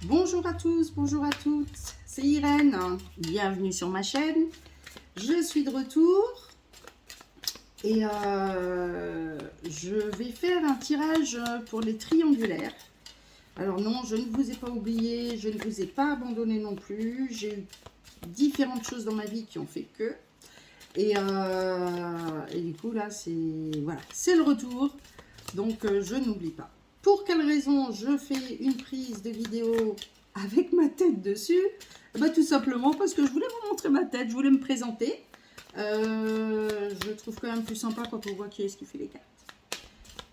Bonjour à tous, bonjour à toutes, c'est Irène, bienvenue sur ma chaîne. Je suis de retour et je vais faire un tirage pour les triangulaires. Alors non, je ne vous ai pas oublié, je ne vous ai pas abandonné non plus. J'ai eu différentes choses dans ma vie qui ont fait que. Et du coup là, voilà, c'est le retour, donc je n'oublie pas. Pour quelle raison je fais une prise de vidéo avec ma tête dessus? Bah, tout simplement parce que je voulais vous montrer ma tête, je voulais me présenter. Je trouve quand même plus sympa quand on voit qui est-ce qui fait les cartes.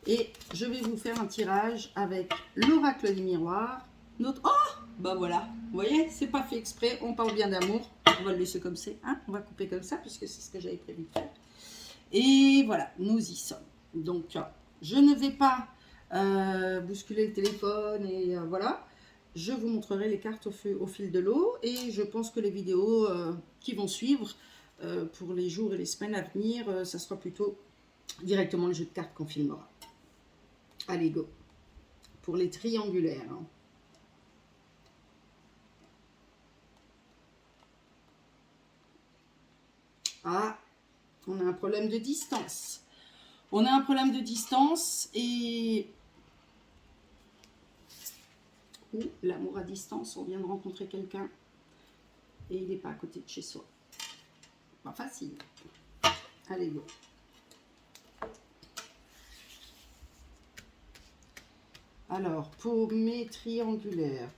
Et je vais vous faire un tirage avec l'oracle des miroirs. Oh, bah voilà, vous voyez, c'est pas fait exprès, on parle bien d'amour. On va le laisser comme c'est, hein, on va couper comme ça puisque c'est ce que j'avais prévu de faire. Et voilà, nous y sommes. Donc, je ne vais pas bousculer le téléphone et voilà. Je vous montrerai les cartes au fil de l'eau et je pense que les vidéos qui vont suivre pour les jours et les semaines à venir, ça sera plutôt directement le jeu de cartes qu'on filmera. Allez, go. Pour les triangulaires. Hein. Ah, on a un problème de distance. On a un problème de distance et... Ou l'amour à distance, on vient de rencontrer quelqu'un et il n'est pas à côté de chez soi. Pas facile. Allez, go. Alors, pour mes triangulaires,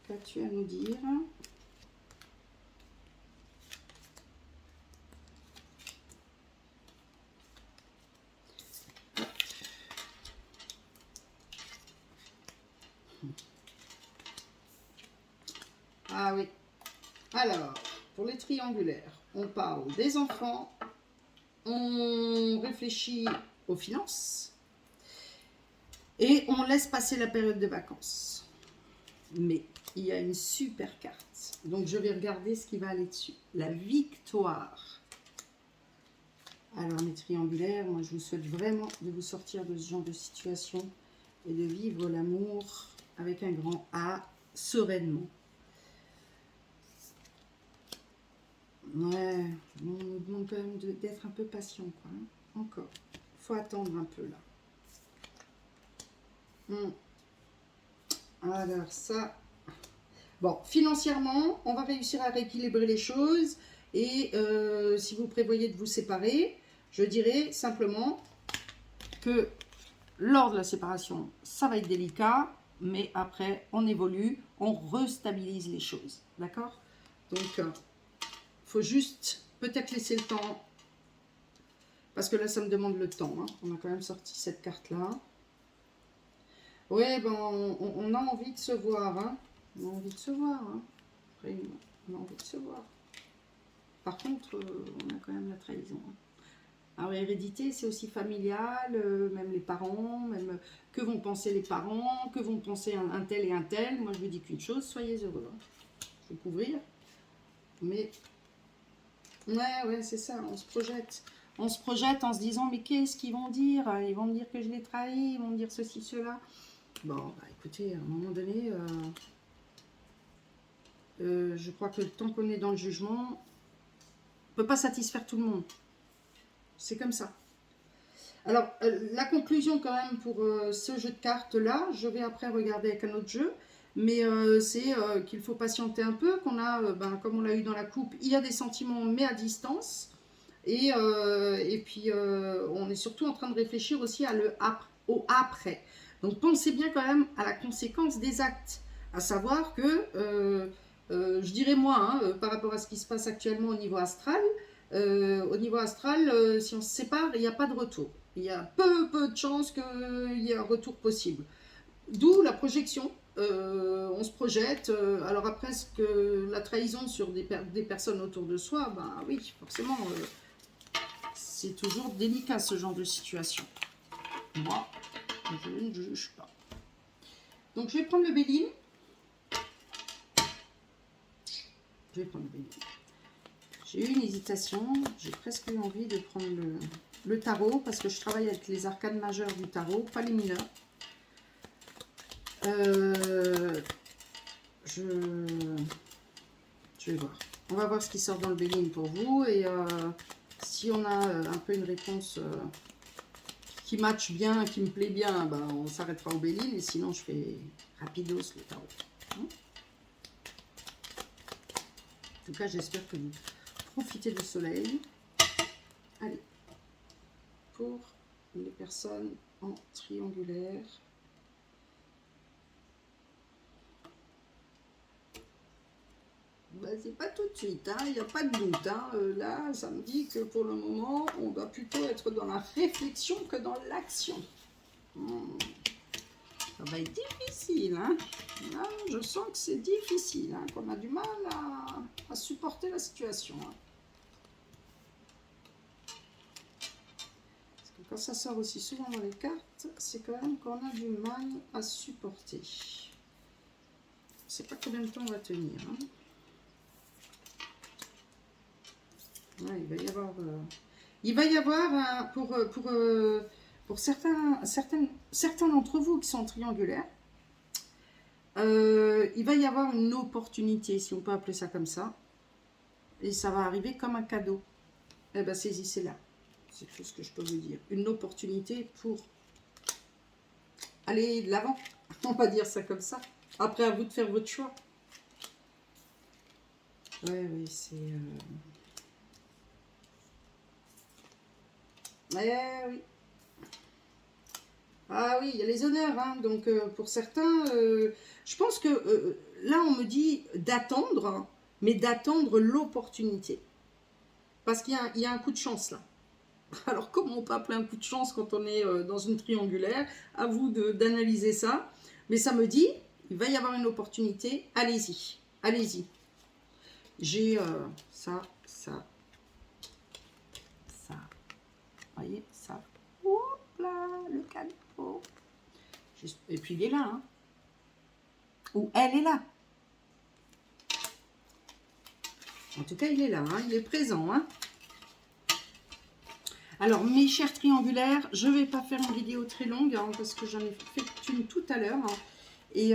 qu'as-tu à nous dire? Ah oui. Alors, pour les triangulaires, on parle des enfants, on réfléchit aux finances et on laisse passer la période de vacances. Mais il y a une super carte. Donc, je vais regarder ce qui va aller dessus. La victoire. Alors, mes triangulaires, moi, je vous souhaite vraiment de vous sortir de ce genre de situation et de vivre l'amour avec un grand A, sereinement. Ouais, on nous demande quand même d'être un peu patient, quoi. Hein. Encore. Il faut attendre un peu, là. Alors, ça... Bon, financièrement, on va réussir à rééquilibrer les choses. Et si vous prévoyez de vous séparer, je dirais simplement que lors de la séparation, ça va être délicat. Mais après, on évolue, on restabilise les choses. D'accord? Donc... faut juste peut-être laisser le temps, parce que là, ça me demande le temps. Hein. On a quand même sorti cette carte-là. Oui, ben, on a envie de se voir. Hein. On a envie de se voir. Hein. Après, on a envie de se voir. Par contre, on a quand même la trahison. Hein. Alors, hérédité, c'est aussi familial, même les parents, même que vont penser les parents, que vont penser un tel et un tel. Moi, je vous dis qu'une chose, soyez heureux. Hein. Je vais couvrir. Mais... Ouais, c'est ça, on se projette. On se projette en se disant, mais qu'est-ce qu'ils vont dire? Ils vont me dire que je l'ai trahi, ils vont me dire ceci, cela. Bon, bah écoutez, à un moment donné, je crois que tant qu'on est dans le jugement, on ne peut pas satisfaire tout le monde. C'est comme ça. Alors, la conclusion quand même pour ce jeu de cartes-là, je vais après regarder avec un autre jeu, mais c'est qu'il faut patienter un peu, qu'on a, comme on l'a eu dans la coupe, il y a des sentiments mais à distance, et puis on est surtout en train de réfléchir aussi au après. Donc pensez bien quand même à la conséquence des actes, à savoir que, je dirais moi, hein, par rapport à ce qui se passe actuellement au niveau astral, si on se sépare, il n'y a pas de retour. Il y a peu de chances qu'il y ait un retour possible. D'où la projection. On se projette. Alors après, ce que la trahison sur des personnes autour de soi, ben oui, forcément, c'est toujours délicat ce genre de situation. Moi, je ne juge pas. Donc je vais prendre le Béline. J'ai eu une hésitation, j'ai presque eu envie de prendre le tarot, parce que je travaille avec les arcanes majeures du tarot, pas les mineurs. je vais voir. On va voir ce qui sort dans le Béline pour vous. Et si on a un peu une réponse qui matche bien, qui me plaît bien, ben, on s'arrêtera au Béline. Et sinon, je fais rapidos le tarot. En tout cas, j'espère que vous profitez du soleil. Allez, pour les personnes en triangulaire. Ben, c'est pas tout de suite, hein, il n'y a pas de doute. Hein. Là, ça me dit que pour le moment, on doit plutôt être dans la réflexion que dans l'action. Ça va être difficile. Hein. Là, je sens que c'est difficile, hein, qu'on a du mal à supporter la situation. Hein. Parce que quand ça sort aussi souvent dans les cartes, c'est quand même qu'on a du mal à supporter. Je ne sais pas combien de temps on va tenir. Hein. Ouais, il va y avoir pour certains d'entre vous qui sont triangulaires, il va y avoir une opportunité, si on peut appeler ça comme ça, et ça va arriver comme un cadeau. Eh bien, saisissez-la. C'est tout ce que je peux vous dire. Une opportunité pour aller de l'avant. On va dire ça comme ça. Après, à vous de faire votre choix. Ouais, oui, c'est... oui. Ah oui, il y a les honneurs, hein. Donc pour certains, je pense que là on me dit d'attendre, hein, mais d'attendre l'opportunité. Parce qu'il y a un coup de chance là. Alors comment on peut appeler un coup de chance quand on est dans une triangulaire? À vous d'analyser ça. Mais ça me dit, il va y avoir une opportunité, allez-y, allez-y. J'ai ça, ça, ça. Vous voyez, ça. Hop là, le cadeau. Et puis il est là, hein. Ou elle est là. En tout cas, il est là, hein. Il est présent. Hein. Alors, mes chers triangulaires, je ne vais pas faire une vidéo très longue, hein, parce que j'en ai fait une tout à l'heure. Hein, et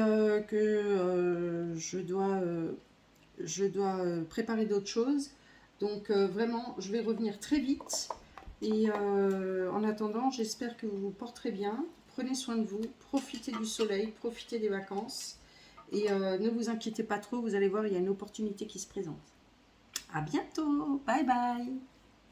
que je dois préparer d'autres choses. Donc, vraiment, je vais revenir très vite. Et en attendant, j'espère que vous vous porterez bien. Prenez soin de vous, profitez du soleil, profitez des vacances. Et ne vous inquiétez pas trop, vous allez voir, il y a une opportunité qui se présente. À bientôt, bye bye.